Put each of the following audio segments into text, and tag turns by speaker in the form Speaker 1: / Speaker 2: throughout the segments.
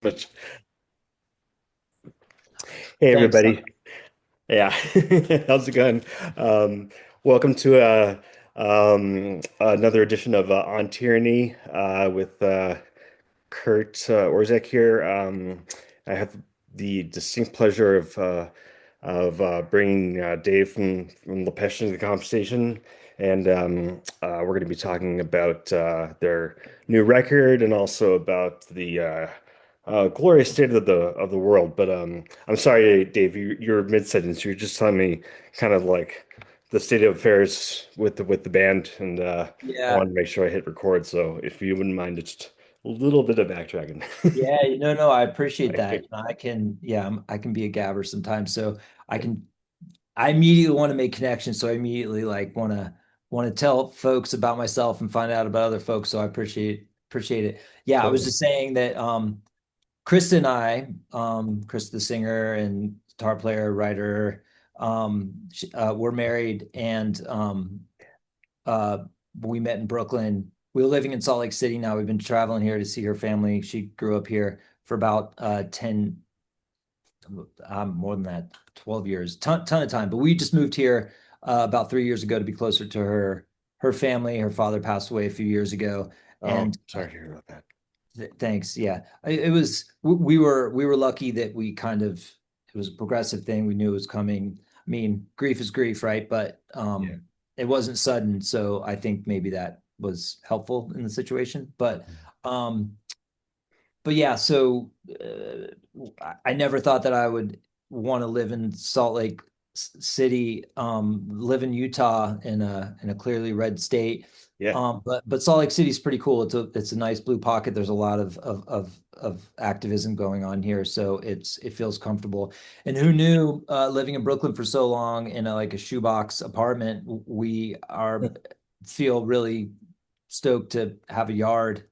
Speaker 1: Much. Hey
Speaker 2: Thanks.
Speaker 1: everybody. Yeah. How's it going? Welcome to another edition of On Tyranny with Kurt Orzek here. I have the distinct pleasure of bringing Dave from LAPêCHE into the conversation, and we're going to be talking about their new record and also about the glorious state of the world. But I'm sorry, Dave, you're mid-sentence. You're just telling me kind of like the state of affairs with the band, and I
Speaker 2: Yeah,
Speaker 1: wanted to make sure I hit record. So if you wouldn't mind, just a little bit of backtracking.
Speaker 2: yeah, no, I appreciate that.
Speaker 1: Okay.
Speaker 2: You know, I can be a gabber sometimes. So I can, I immediately want to make connections. So I immediately like want to tell folks about myself and find out about other folks. So I appreciate it. Yeah, I was
Speaker 1: Totally.
Speaker 2: just saying that Krista and I, Krista the singer and guitar player, writer, we're married and Uh, we met in Brooklyn. We were living in Salt Lake City now. We've been traveling here to see her family. She grew up here for about 10, more than that, 12 years, ton of time. But we just moved here about 3 years ago to be closer to her family. Her father passed away a few years ago.
Speaker 1: Oh,
Speaker 2: And
Speaker 1: sorry to hear about that.
Speaker 2: thanks. Yeah. It was we were lucky that we kind of it was a progressive thing. We knew it was coming. I mean, grief is grief, right? But
Speaker 1: Yeah.
Speaker 2: it wasn't sudden, so I think maybe that was helpful in the situation. Um but yeah, so I never thought that I would want to live in Salt Lake City, live in Utah in a clearly red state.
Speaker 1: Yeah.
Speaker 2: But Salt Lake City is pretty cool. It's a nice blue pocket. There's a lot of activism going on here, so it feels comfortable. And who knew, living in Brooklyn for so long in like a shoebox apartment, we are feel really stoked to have a yard.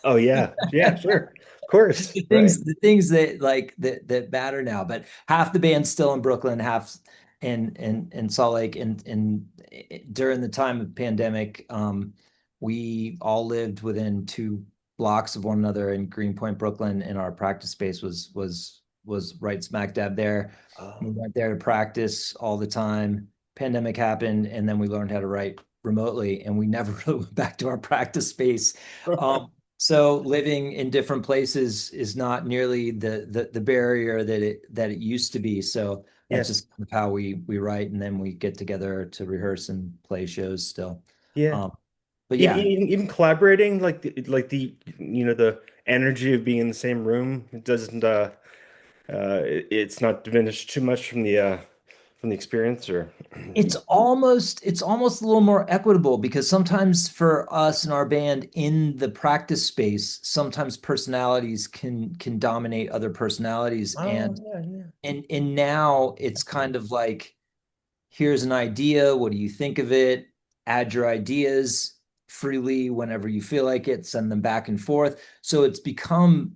Speaker 1: Oh yeah. Yeah, sure. Of course. Right.
Speaker 2: The things that like that matter now. But half the band's still in Brooklyn, half in Salt Lake. And during the time of pandemic, we all lived within 2 blocks of one another in Greenpoint, Brooklyn, and our practice space was right smack dab there. We
Speaker 1: Oh.
Speaker 2: went there to practice all the time. Pandemic happened, and then we learned how to write remotely, and we never really went back to our practice space. So living in different places is not nearly the barrier that it used to be. So that's
Speaker 1: Yeah.
Speaker 2: just kind of how we write, and then we get together to rehearse and play shows still.
Speaker 1: Yeah.
Speaker 2: Um, but
Speaker 1: Even,
Speaker 2: yeah,
Speaker 1: even collaborating, like the the energy of being in the same room, it doesn't it's not diminished too much from the experience, or
Speaker 2: it's almost a little more equitable because sometimes for us in our band in the practice space, sometimes personalities can dominate other personalities,
Speaker 1: oh yeah, yeah.
Speaker 2: and now it's kind of like, here's an idea. What do you think of it? Add your ideas freely whenever you feel like it, send them back and forth. So it's become,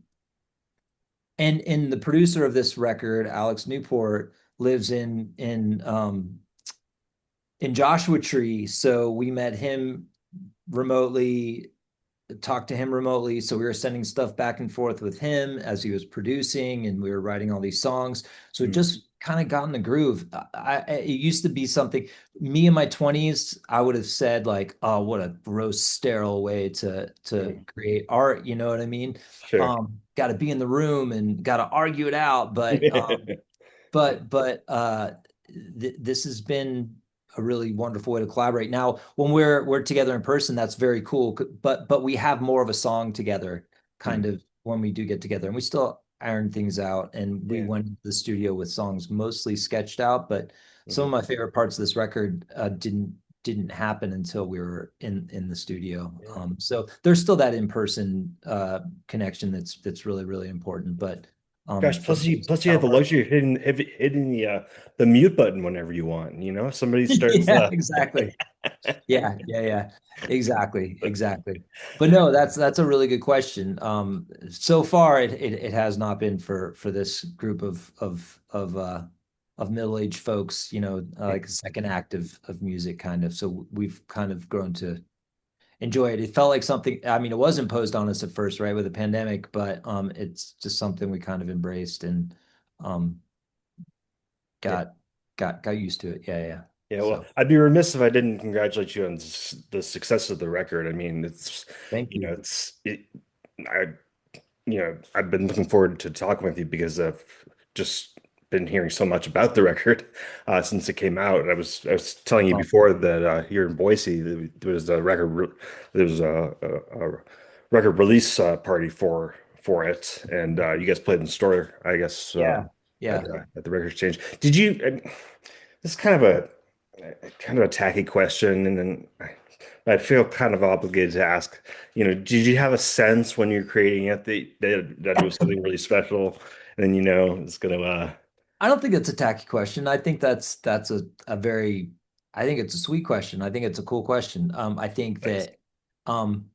Speaker 2: and the producer of this record, Alex Newport, lives in Joshua Tree. So we met him remotely, talked to him remotely. So we were sending stuff back and forth with him as he was producing, and we were writing all these songs. So it
Speaker 1: Mm.
Speaker 2: just kind of got in the groove. It used to be something, me in my 20s, I would have said like, oh, what a gross, sterile way to
Speaker 1: Mm.
Speaker 2: create art. You know what I mean?
Speaker 1: Sure.
Speaker 2: Got to be in the room and got to argue it out. But this has been a really wonderful way to collaborate. Now, when we're together in person, that's very cool. But we have more of a song together, kind
Speaker 1: Mm.
Speaker 2: of when we do get together, and we still iron things out. And we
Speaker 1: Yeah.
Speaker 2: went to the studio with songs mostly sketched out, but some of
Speaker 1: Mhm.
Speaker 2: my favorite parts of this record didn't happen until we were in the studio.
Speaker 1: Yeah.
Speaker 2: So there's still that in person connection that's really important. But
Speaker 1: Gosh,
Speaker 2: for
Speaker 1: plus you have the luxury of hitting the mute button whenever you want. Somebody starts
Speaker 2: yeah, exactly. Yeah. Exactly. But no, that's a really good question. So far it has not been for this group of middle-aged folks, like a second act of music kind of. So we've kind of grown to enjoy it. It felt like something, I mean, it was imposed on us at first, right, with the pandemic, but it's just something we kind of embraced and um
Speaker 1: Yeah.
Speaker 2: got got used to it. Yeah, yeah.
Speaker 1: Yeah, well,
Speaker 2: So
Speaker 1: I'd be remiss if I didn't congratulate you on the success of the record. I mean,
Speaker 2: thank you.
Speaker 1: I, I've been looking forward to talking with you because I've just been hearing so much about the record since it came out. I was telling you
Speaker 2: Oh,
Speaker 1: before that here in Boise there was there was a record release party for it, and you guys played in the store, I guess,
Speaker 2: yeah. Yeah.
Speaker 1: at the record exchange. Did you? This is kind of a tacky question, and then I feel kind of obligated to ask, did you have a sense when you're creating it that it was something really special, and then it's gonna
Speaker 2: I don't think it's a tacky question. I think that's a very I think it's a sweet question. I think it's a cool question. I think
Speaker 1: thanks.
Speaker 2: that um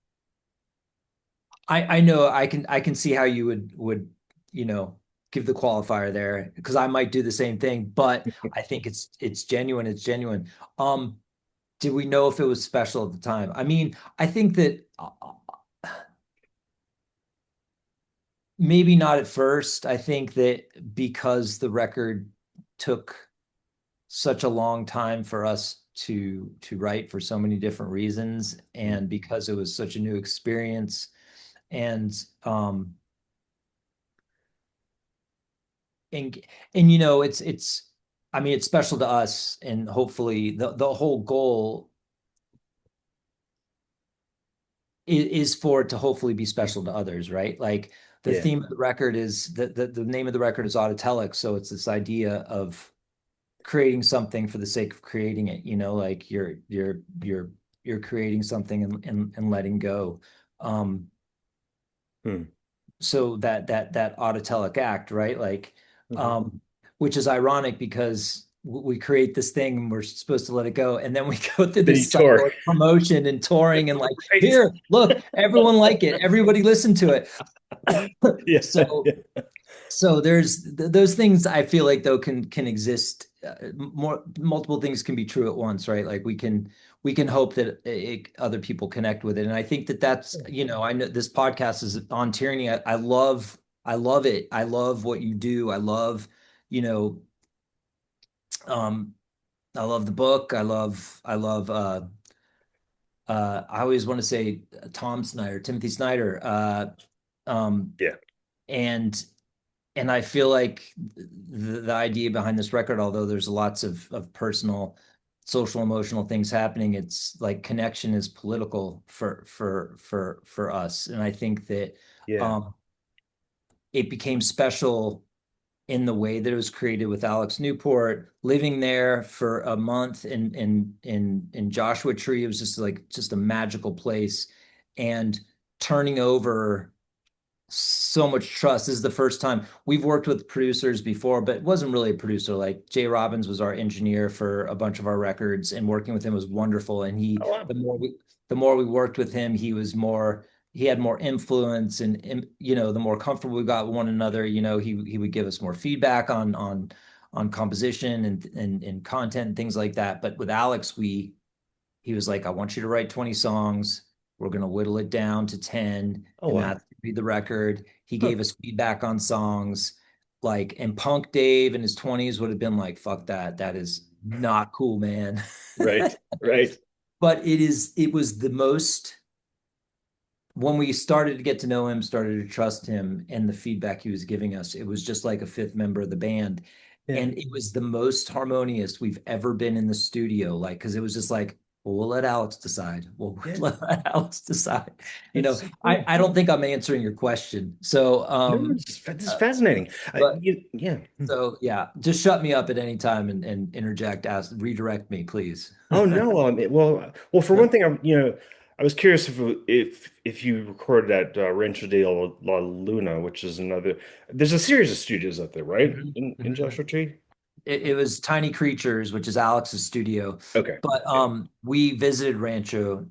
Speaker 2: I know I can see how you would, you know, give the qualifier there because I might do the same thing, but I think it's genuine. It's genuine. Did we know if it was special at the time? I mean, I think that maybe not at first. I think that because the record took such a long time for us to write for so many different reasons, and because it was such a new experience, and um and you know, it's I mean, it's special to us, and hopefully the whole goal is for it to hopefully be special to others, right? Like the
Speaker 1: Yeah,
Speaker 2: theme of the record is the name of the record is Autotelic, so it's this idea of creating something for the sake of creating it, you know, like you're creating something and letting go. Um,
Speaker 1: hmm.
Speaker 2: so that autotelic act, right? Like,
Speaker 1: Hmm.
Speaker 2: um, which is ironic because we create this thing and we're supposed to let it go, and then we go through
Speaker 1: Then you
Speaker 2: this
Speaker 1: tore.
Speaker 2: cycle of promotion and touring and like,
Speaker 1: Right.
Speaker 2: here, look, everyone like it, everybody listen to it.
Speaker 1: Yeah,
Speaker 2: So
Speaker 1: yeah.
Speaker 2: there's those things I feel like though can exist, more multiple things can be true at once, right? Like we can hope that other people connect with it, and I think that that's, you know, I know this podcast is on tyranny. I love it. I love what you do. I love, you know, um I love the book. I love I always want to say Tom Snyder, Timothy Snyder, um
Speaker 1: Yeah.
Speaker 2: and I feel like the idea behind this record, although there's lots of personal, social, emotional things happening, it's like connection is political for us, and I think that
Speaker 1: Yeah.
Speaker 2: um, it became special in the way that it was created with Alex Newport living there for a month in Joshua Tree. It was just like just a magical place, and turning over so much trust. This is the first time we've worked with producers before, but it wasn't really a producer. Like Jay Robbins was our engineer for a bunch of our records, and working with him was wonderful. And
Speaker 1: Oh, wow.
Speaker 2: the more we worked with him, he had more influence, and you know, the more comfortable we got with one another, you know, he would give us more feedback on composition and content and things like that. But with Alex, he was like, I want you to write 20 songs. We're going to whittle it down to 10,
Speaker 1: Oh,
Speaker 2: and
Speaker 1: wow.
Speaker 2: that's be the record. He
Speaker 1: Huh.
Speaker 2: gave us feedback on songs. Like, and Punk Dave in his 20s would have been like, fuck that. That is not cool, man.
Speaker 1: Right. Right.
Speaker 2: But it was the most, when we started to get to know him, started to trust him, and the feedback he was giving us, it was just like a fifth member of the band.
Speaker 1: Yeah.
Speaker 2: And it was the most harmonious we've ever been in the studio. Like, because it was just like, well, we'll let Alex decide. We'll
Speaker 1: Yeah.
Speaker 2: let Alex decide. You
Speaker 1: That's
Speaker 2: know,
Speaker 1: so cool.
Speaker 2: I don't think I'm answering your question. So,
Speaker 1: No, this is
Speaker 2: uh,
Speaker 1: fascinating.
Speaker 2: but
Speaker 1: Yeah.
Speaker 2: so yeah, just shut me up at any time and interject, ask, redirect me, please.
Speaker 1: Oh no. Well, for one thing, I was curious if you recorded at Rancho de la Luna, which is another. There's a series of studios up there, right?
Speaker 2: Mhm,
Speaker 1: In
Speaker 2: mhm.
Speaker 1: Joshua Tree.
Speaker 2: It was Tiny Creatures, which is Alex's studio.
Speaker 1: Okay.
Speaker 2: But
Speaker 1: Yeah.
Speaker 2: we visited Rancho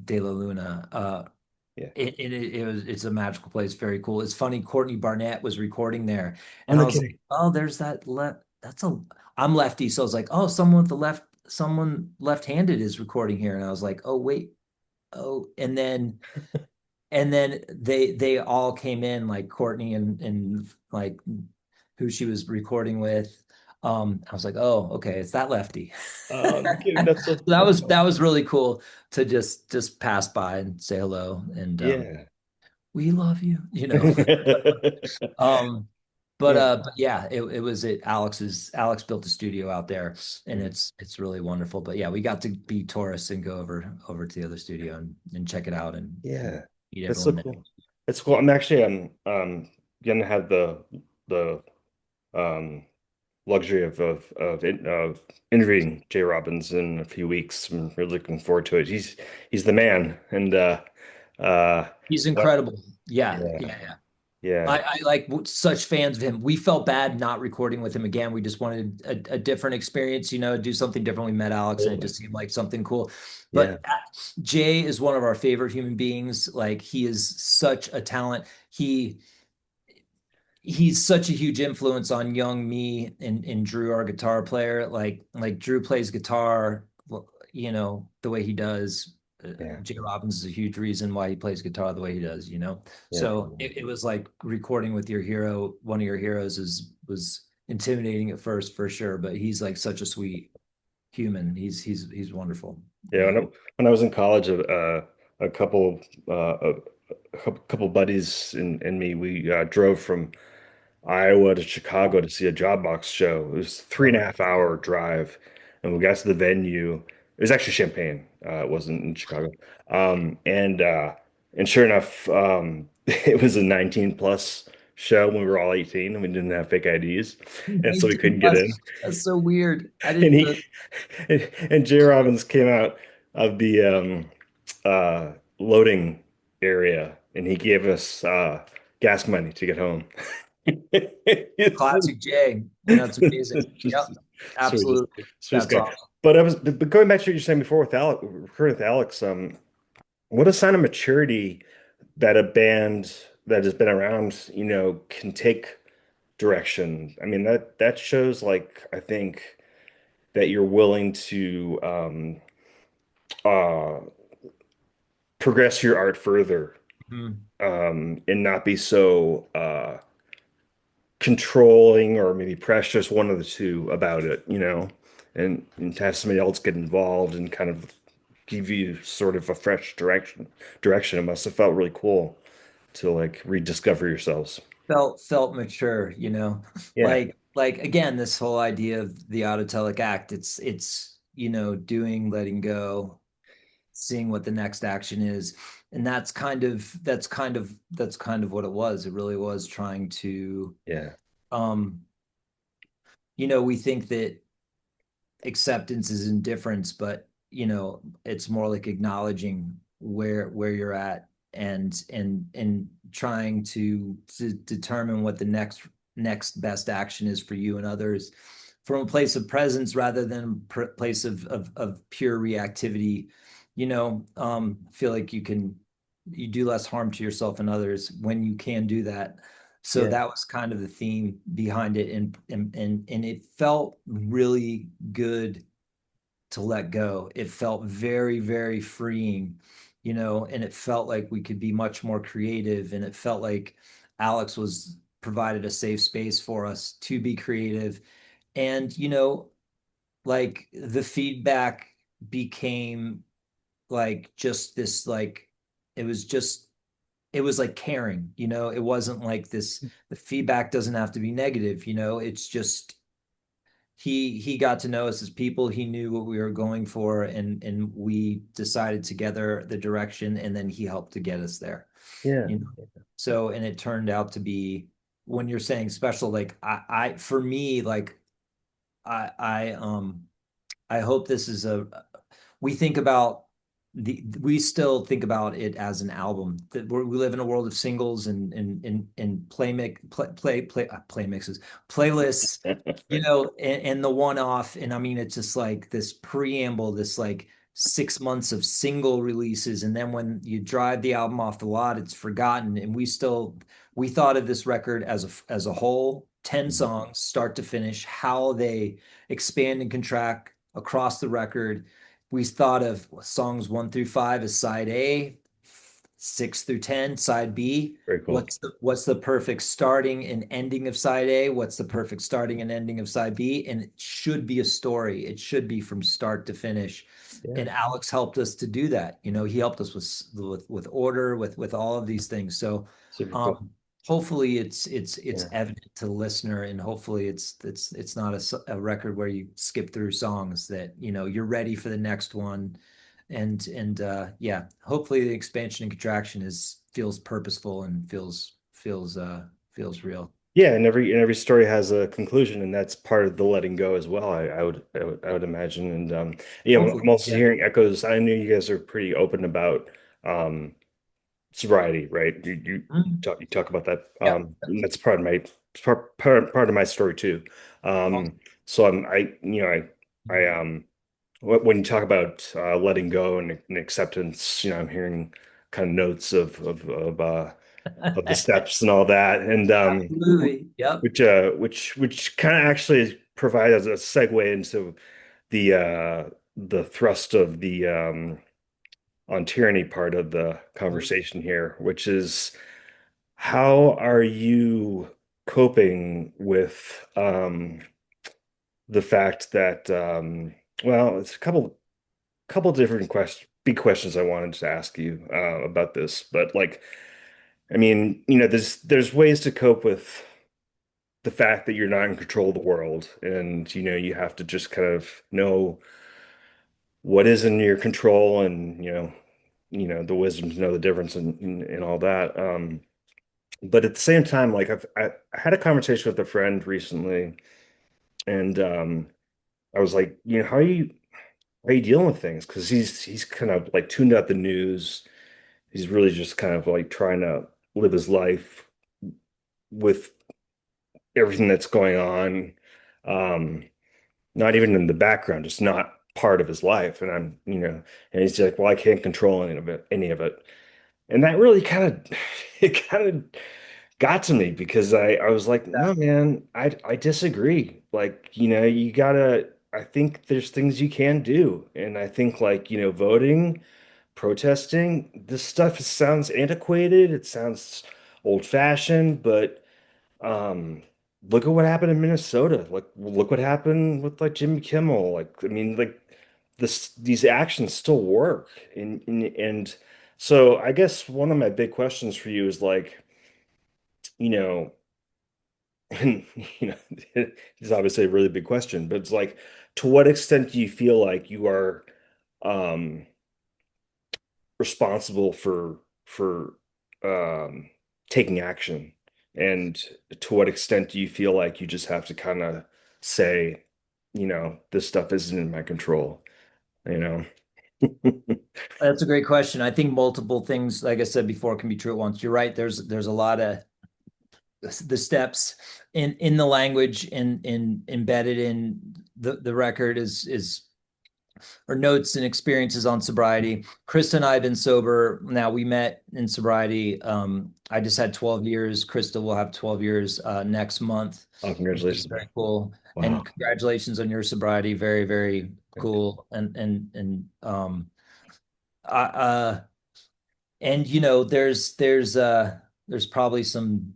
Speaker 2: de la Luna.
Speaker 1: Yeah.
Speaker 2: It was it's a magical place, very cool. It's funny, Courtney Barnett was recording there,
Speaker 1: Oh,
Speaker 2: and I
Speaker 1: no
Speaker 2: was like,
Speaker 1: kidding.
Speaker 2: oh, there's that left. That's a I'm lefty, so I was like, oh, someone with the left, someone left-handed is recording here, and I was like, oh wait, oh, and then they all came in, like Courtney and like who she was recording with. I was like, oh, okay, it's that lefty.
Speaker 1: I'm kidding. That's so
Speaker 2: That
Speaker 1: funny.
Speaker 2: was that was really cool to just pass by and say hello and
Speaker 1: Yeah.
Speaker 2: we love you, you know. Um,
Speaker 1: Yeah.
Speaker 2: but yeah, Alex built a studio out there and it's really wonderful. But yeah, we got to be tourists and go over to the other studio and check it out and
Speaker 1: Yeah.
Speaker 2: meet
Speaker 1: That's so
Speaker 2: everyone there.
Speaker 1: cool. That's cool. I'm actually gonna have the um luxury of interviewing Jay Robbins in a few weeks. I'm really looking forward to it. He's the man, and uh,
Speaker 2: He's
Speaker 1: uh
Speaker 2: incredible. Yeah,
Speaker 1: yeah,
Speaker 2: yeah, yeah.
Speaker 1: yeah,
Speaker 2: I like such fans of him. We felt bad not recording with him again. We just wanted a different experience, do something different. We met Alex and it
Speaker 1: totally,
Speaker 2: just seemed like something cool.
Speaker 1: yeah,
Speaker 2: But Jay is one of our favorite human beings. Like he is such a talent. He's such a huge influence on young me and Drew, our guitar player. Like Drew plays guitar, the way he does.
Speaker 1: yeah,
Speaker 2: Jay Robbins is a huge reason why he plays guitar the way he does.
Speaker 1: yeah,
Speaker 2: So
Speaker 1: totally.
Speaker 2: it was like recording with your hero, one of your heroes was intimidating at first for sure, but he's like such a sweet human. He's wonderful.
Speaker 1: Yeah. When I was in college, a couple a couple buddies and me, we drove from Iowa to Chicago to see a Jawbox show. It was a three and a
Speaker 2: Oh,
Speaker 1: half hour drive, and we got to the venue. It was actually Champaign. It wasn't in Chicago. And sure enough, it was a 19 plus show when we were all 18 and we didn't have fake IDs, and so we
Speaker 2: 19
Speaker 1: couldn't get
Speaker 2: plus.
Speaker 1: in.
Speaker 2: That's so weird. I
Speaker 1: And
Speaker 2: didn't
Speaker 1: he
Speaker 2: know.
Speaker 1: and Jay Robbins came out of the loading area, and he gave us gas money to get home. It's
Speaker 2: Classic Jay. It's amazing. Yep,
Speaker 1: just sweetest,
Speaker 2: absolutely.
Speaker 1: sweetest
Speaker 2: That's
Speaker 1: guy.
Speaker 2: awesome.
Speaker 1: But going back to what you were saying before with Alex, recording with Alex, what a sign of maturity that a band that has been around, can take direction. I mean, that shows, like, I think that you're willing to uh progress your art further,
Speaker 2: Mhm.
Speaker 1: and not be so controlling or maybe precious, one of the two about it, and to have somebody else get involved and kind of give you sort of a fresh direction. It must have felt really cool to like rediscover yourselves.
Speaker 2: Felt mature.
Speaker 1: Yeah,
Speaker 2: Like again, this whole idea of the Autotelic act, it's doing, letting go, seeing what the next action is. And that's kind of what it was. It really was trying to
Speaker 1: yeah,
Speaker 2: um, we think that acceptance is indifference, but it's more like acknowledging where you're at and trying to determine what the next best action is for you and others from a place of presence rather than a place of pure reactivity. I feel like you do less harm to yourself and others when you can do that. So
Speaker 1: yeah,
Speaker 2: that was kind of the theme behind it, and it felt really good to let go. It felt very, very freeing, and it felt like we could be much more creative, and it felt like Alex was provided a safe space for us to be creative. And like the feedback became like just this, like it was just it was like caring. It wasn't like this. The feedback doesn't have to be negative. It's just he got to know us as people. He knew what we were going for, and we decided together the direction, and then he helped to get us there.
Speaker 1: yeah,
Speaker 2: you know so, and it turned out to be, when you're saying special, like I for me, like I hope this is a we think about we still think about it as an album. That we live in a world of singles and play mixes, playlists, and the one off. And I mean, it's just like this preamble, this like 6 months of single releases, and then when you drive the album off the lot, it's forgotten. And we thought of this record as a whole, 10 songs, start to finish, how they expand and contract across the record. we thought of songs 1 through 5 as side A, 6 through 10 side B.
Speaker 1: Very cool.
Speaker 2: What's the perfect starting and ending of side A? What's the perfect starting and ending of side B? And it should be a story. It should be from start to finish.
Speaker 1: Yeah.
Speaker 2: And Alex helped us to do that. He helped us with order, with all of these things. So
Speaker 1: Super cool.
Speaker 2: um, hopefully it's
Speaker 1: Yeah.
Speaker 2: evident to the listener, and hopefully it's not a record where you skip through songs, that you're ready for the next one. And yeah, hopefully the expansion and contraction is feels purposeful and feels real.
Speaker 1: Yeah, and every story has a conclusion, and that's part of the letting go as well. I would imagine, and yeah,
Speaker 2: Hopefully,
Speaker 1: I'm also
Speaker 2: yeah.
Speaker 1: hearing echoes. I know you guys are pretty open about sobriety, right?
Speaker 2: Mhm.
Speaker 1: You talk about that.
Speaker 2: Yep.
Speaker 1: And that's part of my story too.
Speaker 2: Awesome.
Speaker 1: So when you talk about letting go and acceptance, I'm hearing kind of notes of the steps and all that, and
Speaker 2: Absolutely. Yep.
Speaker 1: which kind of actually provides a segue into the thrust of the on tyranny part of the
Speaker 2: Mhm.
Speaker 1: conversation here, which is how are you coping with the fact that well, it's a couple different big questions I wanted to ask you about this, but like, I mean, there's ways to cope with the fact that you're not in control of the world, and you have to just kind of know what is in your control, and the wisdom to know the difference and all that. But at the same time, like I had a conversation with a friend recently, and I was like, how are you dealing with things? Because he's kind of like tuned out the news. He's really just kind of like trying to live his life with everything that's going on. Um, Not even in the background, just not part of his life. And he's like, well, I can't control any of it. And that really kind of it kind of got to me because I was like, no, man, I disagree. Like, I think there's things you can do. And I think like, voting, protesting, this stuff sounds antiquated, it sounds old-fashioned, but um, look at what happened in Minnesota. Like, look what happened with like Jimmy Kimmel. Like, I mean, like these actions still work. And so I guess one of my big questions for you is like, you know, and it's obviously a really big question, but it's like, to what extent do you feel like you are um responsible for um taking action? And to what extent do you feel like you just have to kind of say, this stuff isn't in my control, you know?
Speaker 2: That's a great question. I think multiple things, like I said before, can be true at once. You're right. There's a lot of the steps in the language and embedded in the record is or notes and experiences on sobriety. Krista and I have been sober now. We met in sobriety. I just had 12 years. Krista will have 12 years next month,
Speaker 1: Oh,
Speaker 2: which is
Speaker 1: congratulations, man.
Speaker 2: very cool.
Speaker 1: Wow.
Speaker 2: And congratulations on your sobriety. Very, very
Speaker 1: Thank you.
Speaker 2: cool. I, and there's probably some,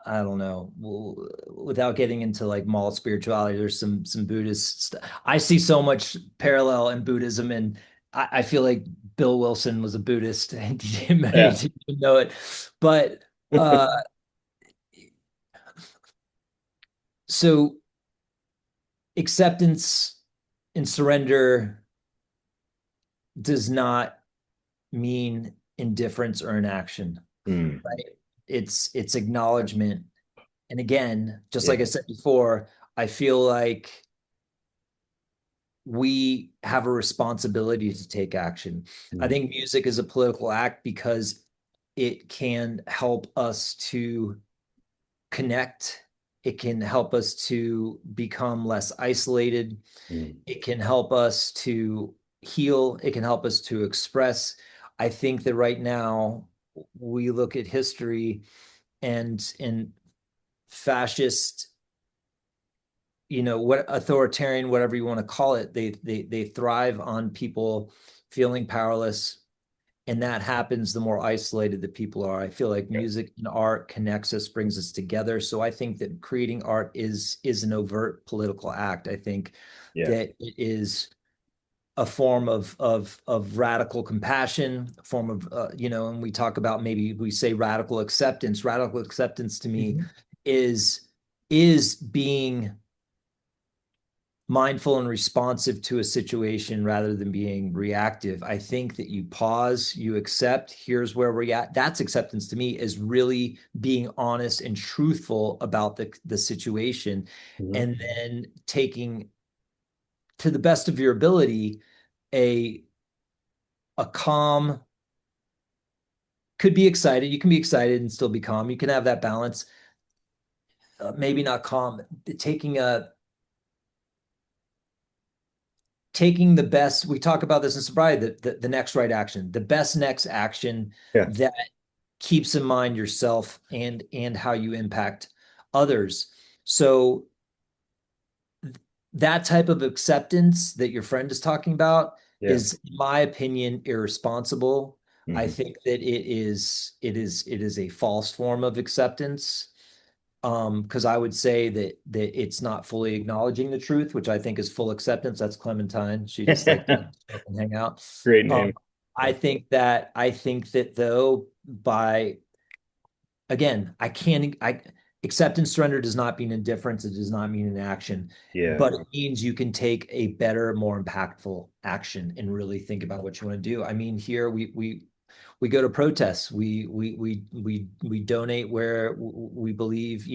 Speaker 2: I don't know, without getting into like mall spirituality, there's some Buddhist I see so much parallel in Buddhism, and I feel like Bill Wilson was a Buddhist and he
Speaker 1: Yeah.
Speaker 2: didn't even know it. But uh, so acceptance and surrender does not mean indifference or inaction,
Speaker 1: Hmm.
Speaker 2: right? It's acknowledgement. And again, just like
Speaker 1: Yeah.
Speaker 2: I said before, I feel like we have a responsibility to take action. I
Speaker 1: Hmm.
Speaker 2: think music is a political act because it can help us to connect. It can help us to become less isolated.
Speaker 1: Hmm.
Speaker 2: It can help us to heal. It can help us to express. I think that right now we look at history and fascist what authoritarian, whatever you want to call it, they thrive on people feeling powerless, and that happens the more isolated that people are. I feel like
Speaker 1: Yeah.
Speaker 2: music and art connects us, brings us together. So I think that creating art is an overt political act. I think
Speaker 1: Yeah.
Speaker 2: that it is a form of radical compassion, a form of and we talk about, maybe we say radical acceptance. Radical acceptance to me
Speaker 1: Mhm.
Speaker 2: is is being mindful and responsive to a situation rather than being reactive. I think that you pause, you accept, here's where we're at. That's acceptance to me, is really being honest and truthful about the situation,
Speaker 1: Mhm.
Speaker 2: and then taking, to the best of your ability, a a calm, could be excited. You can be excited and still be calm. You can have that balance. Maybe not calm, taking a taking the best, we talk about this in sobriety, the next right action, the best next action
Speaker 1: Yeah.
Speaker 2: that keeps in mind yourself and how you impact others. So that type of acceptance that your friend is talking about
Speaker 1: Yeah.
Speaker 2: is, in my opinion, irresponsible. I
Speaker 1: Mhm.
Speaker 2: think that it is a false form of acceptance. Because I would say that it's not fully acknowledging the truth, which I think is full acceptance. That's Clementine. She just likes to smoke and hang out.
Speaker 1: Great
Speaker 2: Um,
Speaker 1: name.
Speaker 2: I think that though, by, again, I can't I acceptance surrender does not mean indifference. It does not mean inaction,
Speaker 1: Yeah.
Speaker 2: but it means you can take a better, more impactful action and really think about what you want to do. I mean, here we go to protests. We donate where we believe,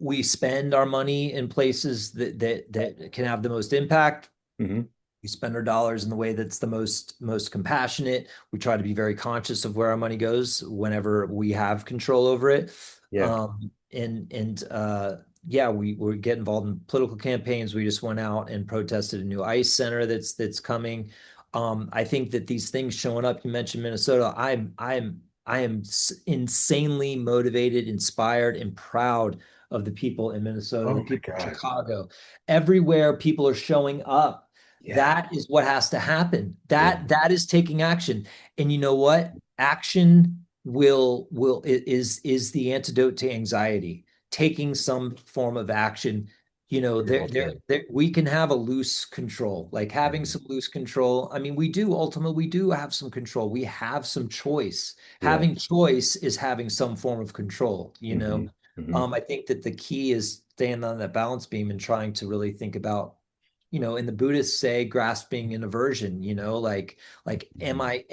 Speaker 2: we spend our money in places that can have the most impact.
Speaker 1: Hmm.
Speaker 2: We spend our dollars in the way that's the most compassionate. We try to be very conscious of where our money goes whenever we have control over it.
Speaker 1: Yeah.
Speaker 2: And yeah, we get involved in political campaigns. We just went out and protested a new ICE center that's coming. I think that these things showing up, you mentioned Minnesota. I am insanely motivated, inspired, and proud of the people in Minnesota,
Speaker 1: Oh
Speaker 2: the
Speaker 1: my
Speaker 2: people in
Speaker 1: God.
Speaker 2: Chicago. Everywhere people are showing up.
Speaker 1: Yeah.
Speaker 2: That is what has to happen.
Speaker 1: Yeah.
Speaker 2: That is taking action. And you know what? Action is the antidote to anxiety. Taking some form of action.
Speaker 1: Very well said.
Speaker 2: We can have a loose control, like having
Speaker 1: Mhm.
Speaker 2: some loose control. I mean, we do have some control. We have some choice.
Speaker 1: Yeah.
Speaker 2: Having choice is having some form of control.
Speaker 1: Hmm. Hmm.
Speaker 2: I think that the key is staying on that balance beam and trying to really think about, in the Buddhists say, grasping an aversion, like am I,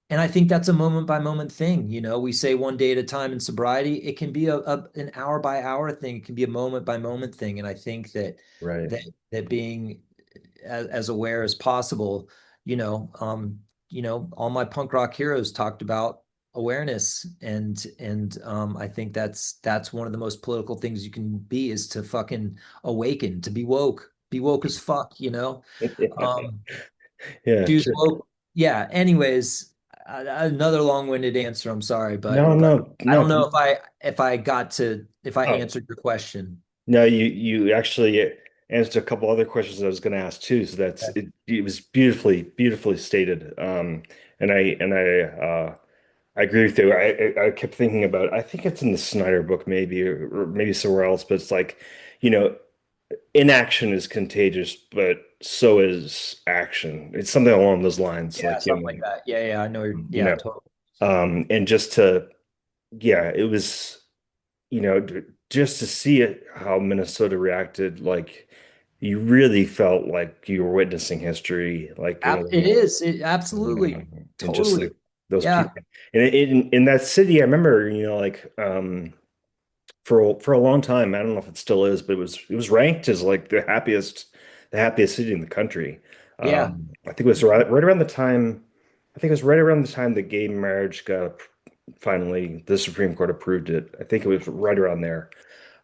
Speaker 2: and I think that's a moment by moment thing. We say one day at a time in sobriety. It can be an hour by hour thing. It can be a moment by moment thing. And I think that
Speaker 1: Right.
Speaker 2: that that being as aware as possible, you know, um, all my punk rock heroes talked about awareness, and I think that's one of the most political things you can be, is to fucking awaken, to be woke as fuck. Um,
Speaker 1: Yeah.
Speaker 2: choose
Speaker 1: Sure.
Speaker 2: woke. Yeah. Anyways, another long-winded answer. I'm sorry,
Speaker 1: No,
Speaker 2: but
Speaker 1: no,
Speaker 2: I
Speaker 1: no.
Speaker 2: don't know if I
Speaker 1: Oh,
Speaker 2: answered your question.
Speaker 1: no, you actually answered a couple other questions I was going to ask too. So that's
Speaker 2: Okay.
Speaker 1: it. It was beautifully stated. And I agree with you. I kept thinking about. I think it's in the Snyder book, maybe, or maybe somewhere else. But it's like, you know, inaction is contagious, but so is action. It's something along those lines.
Speaker 2: Yeah,
Speaker 1: Like,
Speaker 2: something like that. Yeah, yeah, I know.
Speaker 1: you
Speaker 2: Yeah,
Speaker 1: know,
Speaker 2: totally.
Speaker 1: and just to, yeah, it was. Just to see it, how Minnesota reacted, like you really felt like you were witnessing history, like
Speaker 2: It is. It absolutely,
Speaker 1: and just
Speaker 2: totally.
Speaker 1: like those
Speaker 2: Yeah,
Speaker 1: people, and in that city, I remember, like for a long time, I don't know if it still is, but it was ranked as like the happiest city in the country.
Speaker 2: yeah.
Speaker 1: I think it was right around the time. I think it was right around the time that gay marriage got finally the Supreme Court approved it. I think it was right around there.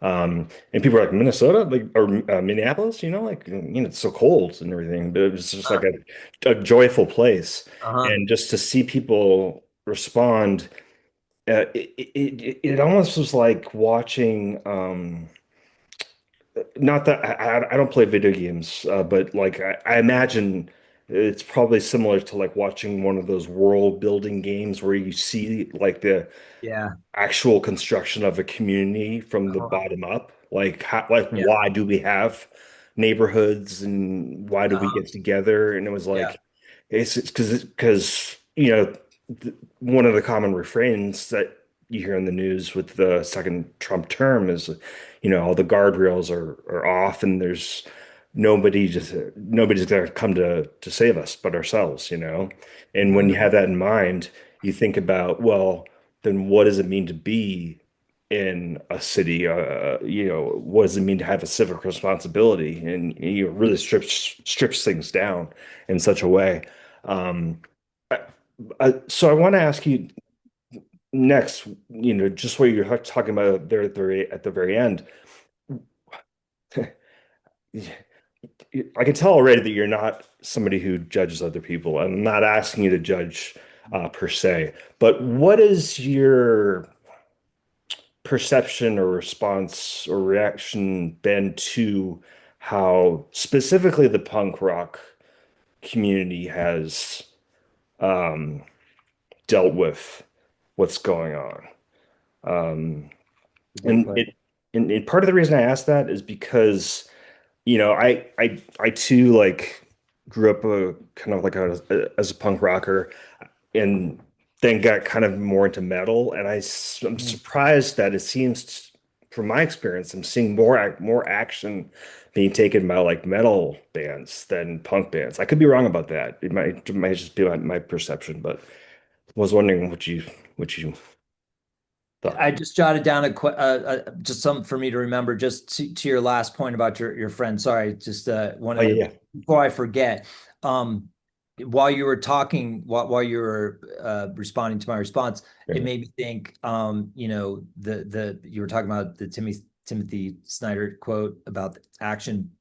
Speaker 1: And people were like, Minnesota, like, or Minneapolis, like, it's so cold and everything, but it was just like
Speaker 2: Uh,
Speaker 1: a joyful place.
Speaker 2: uh-huh.
Speaker 1: And just to see people respond, it almost was like watching not that I don't play video games, but like I imagine it's probably similar to like watching one of those world building games where you see like the
Speaker 2: Yeah.
Speaker 1: actual construction of a community from the
Speaker 2: Uh-huh.
Speaker 1: bottom up. Like how, like
Speaker 2: Yeah.
Speaker 1: why do we have neighborhoods and why do we
Speaker 2: Uh-huh.
Speaker 1: get together? And it was
Speaker 2: Yeah.
Speaker 1: like it's because you know one of the common refrains that you hear in the news with the second Trump term is, all the guardrails are off and there's nobody's going to come to save us but ourselves, you know? And when you
Speaker 2: Mhm.
Speaker 1: have that in mind, you think about, well, then what does it mean to be in a city? What does it mean to have a civic responsibility? And really strips things down in such a way. Um, so I want to ask you next, just what you're talking about there at the very end. I can tell already that you're not somebody who judges other people. I'm not asking you to judge per se, but what is your perception or response or reaction been to how specifically the punk rock community has um, dealt with what's going on? Um,
Speaker 2: Good
Speaker 1: and
Speaker 2: question.
Speaker 1: it and part of the reason I ask that is because I too like grew up kind of like as a punk rocker and then got kind of more into metal and I'm
Speaker 2: Mhm.
Speaker 1: surprised that it seems from my experience I'm seeing more action being taken by like metal bands than punk bands. I could be wrong about that. It might just be my perception, but was wondering what you thought.
Speaker 2: I just jotted down just something for me to remember, just to your last point about your friend. Sorry, just
Speaker 1: Oh
Speaker 2: wanted
Speaker 1: yeah,
Speaker 2: to,
Speaker 1: yeah.
Speaker 2: before I forget. Um, while you were talking, while you were responding to my response, it
Speaker 1: Yeah.
Speaker 2: made me think. The you were talking about the Timothy Snyder quote about the action.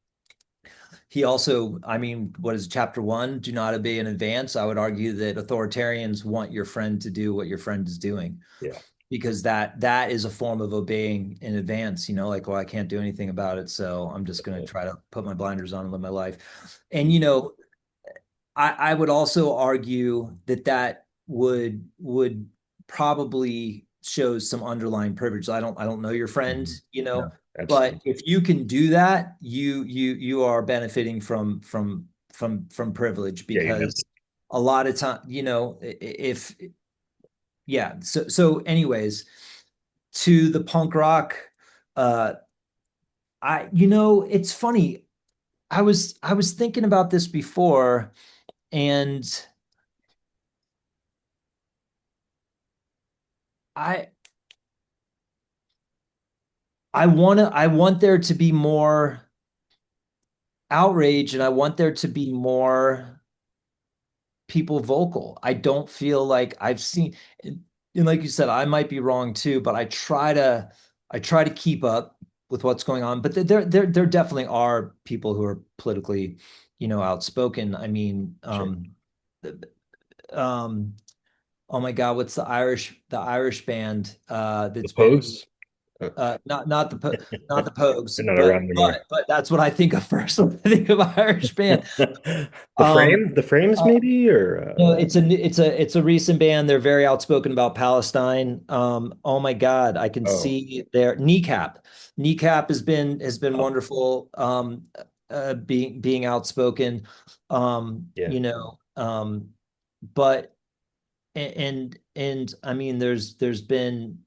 Speaker 2: He also, I mean, what is it, chapter one? Do not obey in advance. I would argue that authoritarians want your friend to do what your friend is doing
Speaker 1: Yeah.
Speaker 2: because that is a form of obeying in advance, like, well, I can't do anything about it, so I'm just going to try to put my blinders on and live my life. And I would also argue that would probably show some underlying privilege. I don't know your friend,
Speaker 1: Mhm. No,
Speaker 2: but
Speaker 1: absolutely.
Speaker 2: if you can do that, you are benefiting from privilege
Speaker 1: Yeah, you
Speaker 2: because
Speaker 1: missed
Speaker 2: a lot of time, if yeah. So anyways, to the punk rock, uh, it's funny. I was thinking about this before, and I I want there to be more outrage, and I want there to be more people vocal. I don't feel like I've seen, and like you said, I might be wrong too, but I try to keep up with what's going on. But there definitely are people who are politically, outspoken. I mean,
Speaker 1: sure.
Speaker 2: um, oh my God, what's the Irish band
Speaker 1: The
Speaker 2: that's been
Speaker 1: Pogues? Uh,
Speaker 2: not the Pogues,
Speaker 1: they're not
Speaker 2: but
Speaker 1: around anymore.
Speaker 2: but but that's what I think of first when I think of Irish band. Um,
Speaker 1: The frames
Speaker 2: uh,
Speaker 1: maybe or
Speaker 2: no, it's a recent band. They're very outspoken about Palestine. Oh my God, I can
Speaker 1: oh
Speaker 2: see their Kneecap. Kneecap has been
Speaker 1: oh
Speaker 2: wonderful. Being outspoken.
Speaker 1: yeah.
Speaker 2: But and I mean, there's been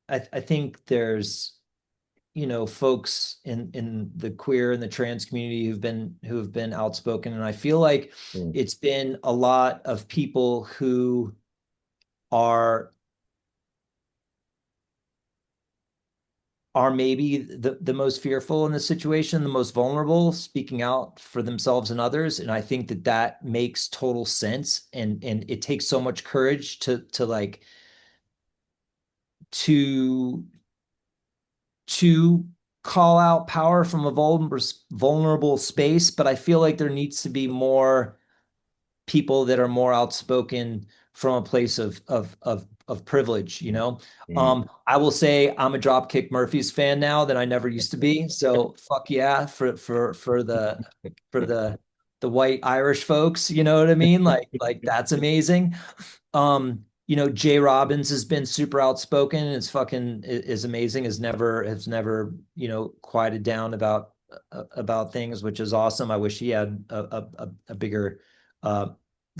Speaker 2: I think there's folks in the queer and the trans community who have been outspoken, and I feel like
Speaker 1: Mm.
Speaker 2: it's been a lot of people who are are maybe the most fearful in the situation, the most vulnerable, speaking out for themselves and others. And I think that makes total sense. And it takes so much courage to to call out power from a vulnerable space. But I feel like there needs to be more people that are more outspoken from a place of privilege, you know.
Speaker 1: Mm.
Speaker 2: I will say I'm a Dropkick Murphys fan now that I never used to be. So fuck yeah for the white Irish folks, you know what I mean? Like that's amazing. Jay Robbins has been super outspoken and it's fucking is amazing, has never, quieted down about things, which is awesome. I wish he had a bigger uh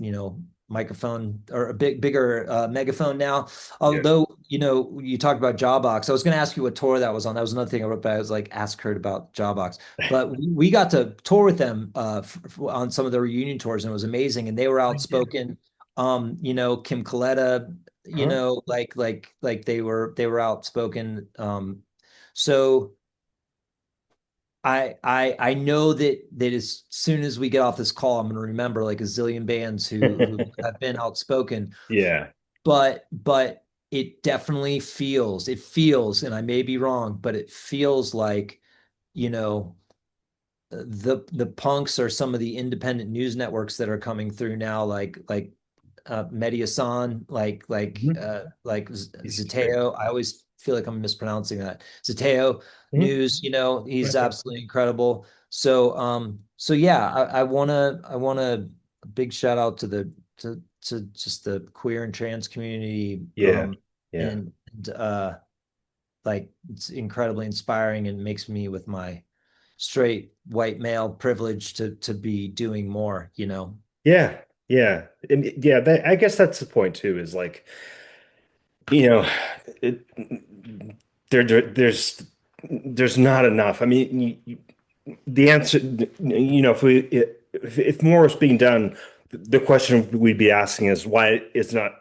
Speaker 2: you know microphone or a bigger megaphone now.
Speaker 1: Yeah.
Speaker 2: Although, you talked about Jawbox. I was going to ask you what tour that was on. That was another thing I wrote, but I was like, ask Kurt about Jawbox. But we got to tour with them on some of the reunion tours, and it was amazing. And they were outspoken. Kim Coletta,
Speaker 1: Huh?
Speaker 2: like they were outspoken. So I know that as soon as we get off this call, I'm going to remember like a zillion bands who have been outspoken,
Speaker 1: Yeah.
Speaker 2: but it feels, and I may be wrong, but it feels like, you know, the punks are some of the independent news networks that are coming through now, like Mediasan,
Speaker 1: Mhm. He's great.
Speaker 2: Zateo. I always feel like I'm mispronouncing that. Zateo
Speaker 1: Mhm.
Speaker 2: News, he's
Speaker 1: That's it.
Speaker 2: absolutely incredible. So yeah, I want a big shout out to just the queer and trans community,
Speaker 1: Yeah. Yeah.
Speaker 2: and like it's incredibly inspiring and makes me, with my straight white male privilege, to be doing more.
Speaker 1: Yeah. Yeah. And yeah, I guess that's the point too, is like, you know, it, there's not enough. I mean, the answer, if more was being done, the question we'd be asking is why is not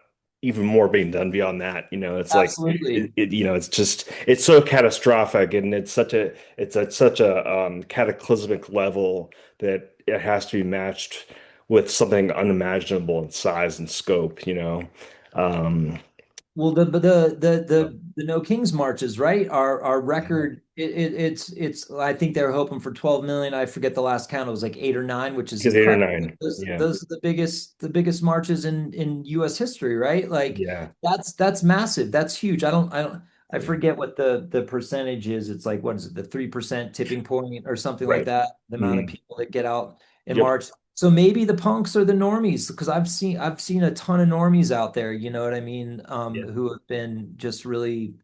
Speaker 1: even more being done beyond that? It's like
Speaker 2: Absolutely.
Speaker 1: it's just it's so catastrophic, and it's at such a cataclysmic level that it has to be matched with something unimaginable in size and scope. Um,
Speaker 2: Well, the No Kings marches, right? Our record, it's I think they were hoping for 12 million. I forget the last count. It was like 8 or 9, which is
Speaker 1: because 8 or
Speaker 2: incredible.
Speaker 1: 9,
Speaker 2: Those
Speaker 1: yeah,
Speaker 2: those are the biggest marches in US history, right? Like
Speaker 1: yeah,
Speaker 2: that's massive. That's huge. I
Speaker 1: yeah,
Speaker 2: forget what the percentage is. It's like, what is it, the 3% tipping point or something like
Speaker 1: right.
Speaker 2: that, the amount of
Speaker 1: Mhm.
Speaker 2: people that get out in
Speaker 1: Yep.
Speaker 2: March. So maybe the punks are the normies, because I've seen a ton of normies out there, you know what I mean,
Speaker 1: Yeah,
Speaker 2: who have been just really,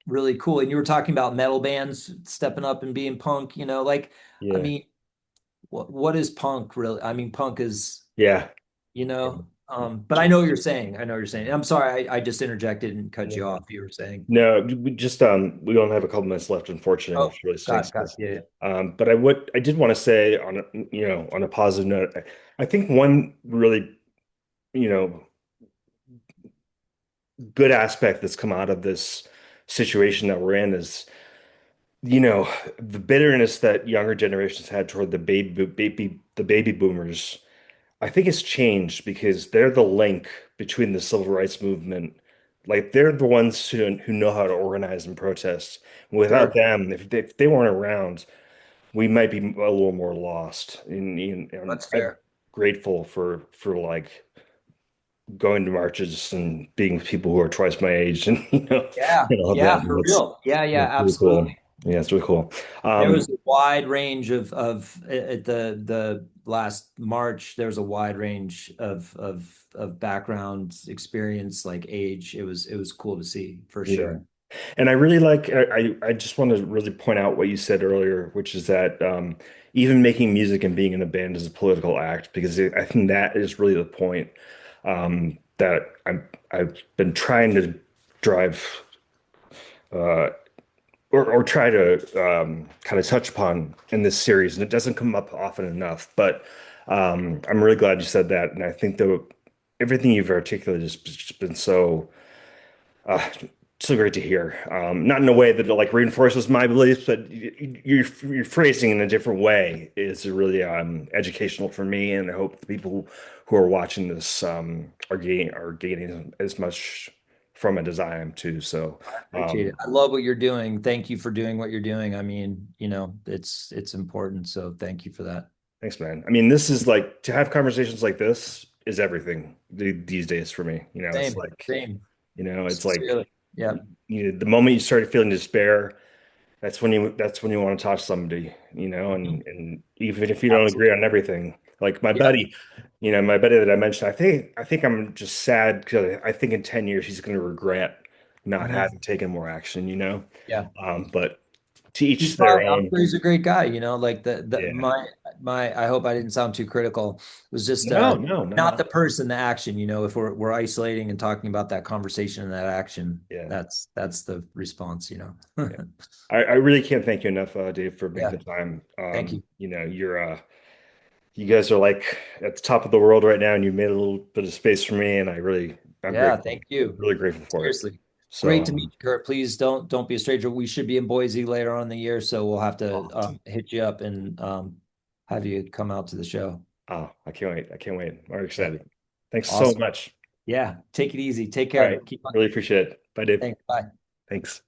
Speaker 2: really cool. And you were talking about metal bands stepping up and being punk, like, I
Speaker 1: yeah,
Speaker 2: mean, what is punk really? I mean, punk is,
Speaker 1: yeah.
Speaker 2: but I know what you're saying. I know what you're saying. I'm sorry, I just interjected and cut
Speaker 1: Yeah.
Speaker 2: you off. You were saying,
Speaker 1: No, we only have a couple minutes left, unfortunately,
Speaker 2: oh,
Speaker 1: which really
Speaker 2: got
Speaker 1: stinks.
Speaker 2: it, got it. Yeah, yeah.
Speaker 1: But I did want to say on a positive note, I think one really, you know, good aspect that's come out of this situation that we're in is, the bitterness that younger generations had toward the baby boomers. I think it's changed because they're the link between the civil rights movement. Like they're the ones who know how to organize and protest. Without
Speaker 2: Sure,
Speaker 1: them, if they weren't around, we might be a little more lost. And
Speaker 2: that's
Speaker 1: I'm
Speaker 2: fair.
Speaker 1: grateful for like going to marches and being with people who are twice my age and
Speaker 2: Yeah,
Speaker 1: and all that.
Speaker 2: yeah, for real. Yeah, yeah,
Speaker 1: It's really cool.
Speaker 2: absolutely.
Speaker 1: Yeah, it's really cool.
Speaker 2: There
Speaker 1: Um,
Speaker 2: was a wide range of at the last March. There was a wide range of background, experience, like age. It was cool to see for
Speaker 1: yeah.
Speaker 2: sure.
Speaker 1: And I really like, I just want to really point out what you said earlier, which is that even making music and being in a band is a political act, because I think that is really the point that I've been trying to drive uh, or try to kind of touch upon in this series. And it doesn't come up often enough, but I'm really glad you said that. And I think that everything you've articulated has just been uh, so great to hear. Not in a way that like reinforces my beliefs, but you're phrasing in a different way is really educational for me, and I hope the people who are watching this are gaining as much from it as I am too. So,
Speaker 2: Appreciate it. I love what you're doing. Thank you for doing what you're doing. I mean, it's important. So thank you for that.
Speaker 1: thanks, man. I mean, this is like to have conversations like this. is everything these days for me. It's
Speaker 2: Same,
Speaker 1: like,
Speaker 2: same.
Speaker 1: it's like
Speaker 2: Sincerely. Yeah.
Speaker 1: the moment you start feeling despair, that's when you want to talk to somebody,
Speaker 2: Mhm.
Speaker 1: and even if you don't agree
Speaker 2: Absolutely.
Speaker 1: on everything, like
Speaker 2: Yeah.
Speaker 1: my buddy that I mentioned, I think I'm just sad because I think in 10 years he's going to regret not
Speaker 2: Mhm.
Speaker 1: having taken more action.
Speaker 2: Yeah.
Speaker 1: But to each
Speaker 2: He's
Speaker 1: their
Speaker 2: probably, I'm
Speaker 1: own.
Speaker 2: sure he's a great guy, like the
Speaker 1: Yeah.
Speaker 2: my I hope I didn't sound too critical. It was just
Speaker 1: No, no,
Speaker 2: not
Speaker 1: no.
Speaker 2: the person, the action, if we're isolating and talking about that conversation and that action,
Speaker 1: Yeah.
Speaker 2: that's the response.
Speaker 1: Yeah. I really can't thank you enough, Dave, for making
Speaker 2: Yeah.
Speaker 1: the time.
Speaker 2: Thank you.
Speaker 1: You guys are like at the top of the world right now, and you made a little bit of space for me, and I'm
Speaker 2: Yeah,
Speaker 1: grateful,
Speaker 2: thank you.
Speaker 1: really grateful for it.
Speaker 2: Seriously.
Speaker 1: So,
Speaker 2: Great to meet you, Kurt. Please don't be a stranger. We should be in Boise later on in the year, so we'll have to
Speaker 1: awesome.
Speaker 2: hit you up and have you come out to the show.
Speaker 1: Oh, I can't wait. I can't wait. I'm already
Speaker 2: Yeah.
Speaker 1: excited. Thanks so
Speaker 2: Awesome.
Speaker 1: much.
Speaker 2: Yeah. Take it easy. Take
Speaker 1: All right.
Speaker 2: care. Keep on.
Speaker 1: Really appreciate it. Bye, Dave.
Speaker 2: Thanks. Bye.
Speaker 1: Thanks.